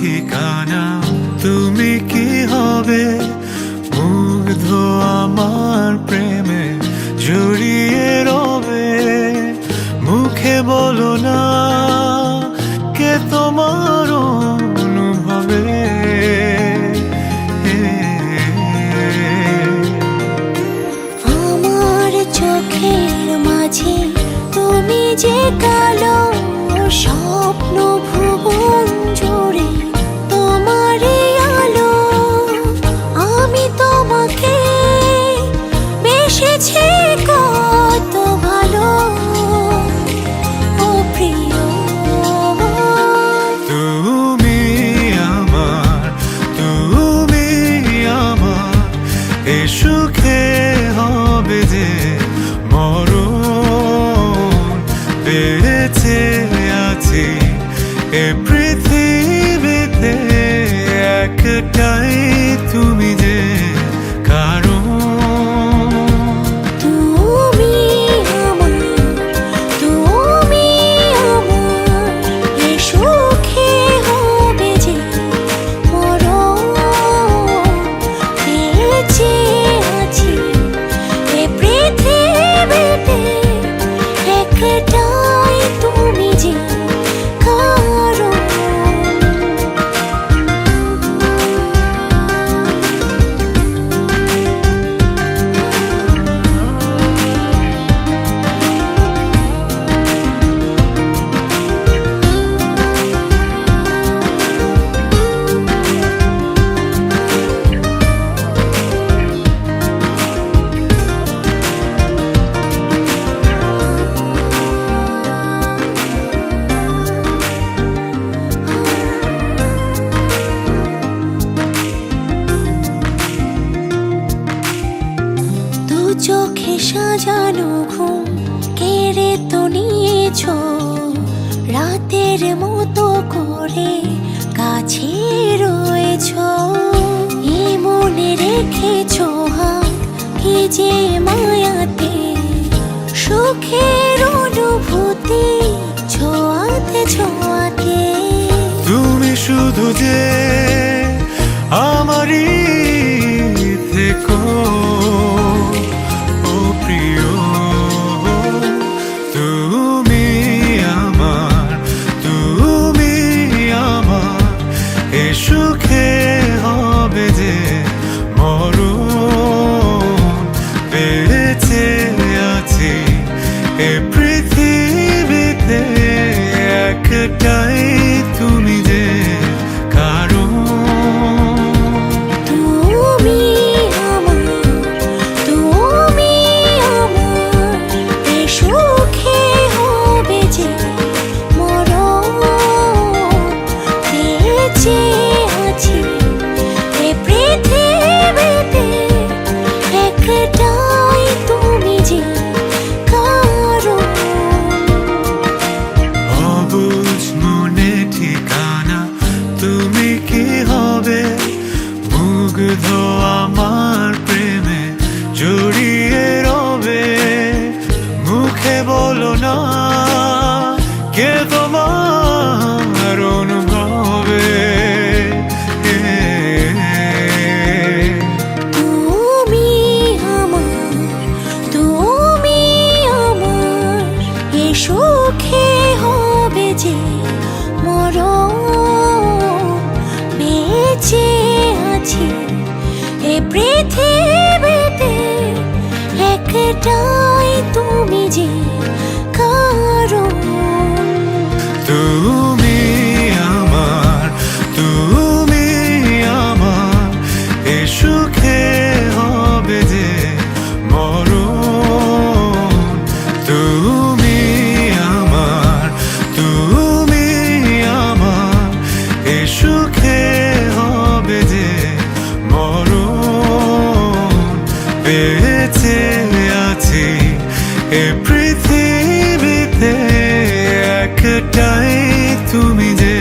ঠিকানা তুমি কি হবে মুগ্ধ আমার প্রেমে জড়িয়ে রবে মুখে বলো না কে তোমার অনুভবে আমার চোখের মাঝে তুমি যে কালো স্বপ্ন ভুবন জুড়ে তোমারই আলো আমি তোমাকে বেসেছি কত ভালো ও প্রিয় তুমি আমার এ সুখে হবে যে মরণ বেঁচে আছি এ পৃথিবীতে একটাই তুমি যে কারণ তুমি আমার এ সুখে হবে যে মরণ বেঁচে আছি এ পৃথিবীতে একটাই তুমি যে কারণ চোখে সাজানো ঘুম কেড়ে তো নিয়েছো রাতের মতো করে কাছে রয়েছো এ মনে রেখেছো হাত কি যে মায়াতে সুখের অনুভূতি ছোঁয়াতে ছোঁয়াতে তুমি শুধু যে আমারই থেকো ও প্রিয় তুমি আমার এ সুখে হবে যে মরণ বেঁচে আছি এ পৃথিবীতে একটাই তুমি যে কারণ তুমি আমার এ সুখে হবে যে মরণ বেঁচে আছি এ পৃথিবীতে একটাই তুমি যে কারণ অবুঝ মনে ঠিকানা তুমি কি হবে মুগ্ধ আমার প্রেমে জড়িয়ে রবে মুখে বলো না কে তোমার অনুভবে তুমি আমার এ সুখে হবে যে মরণ বেঁচে আছি এ পৃথিবীতে একটাই তুমি যে কারণ তুমি আমার এ সুখে হবে যে মরণ তুমি আমার এ সুখে হবে যে মরণ বেঁচে আছি এ পৃথিবীতে একটাই তুমি যে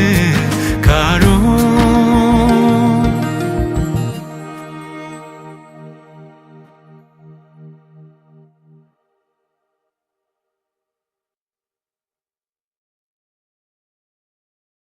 কারণ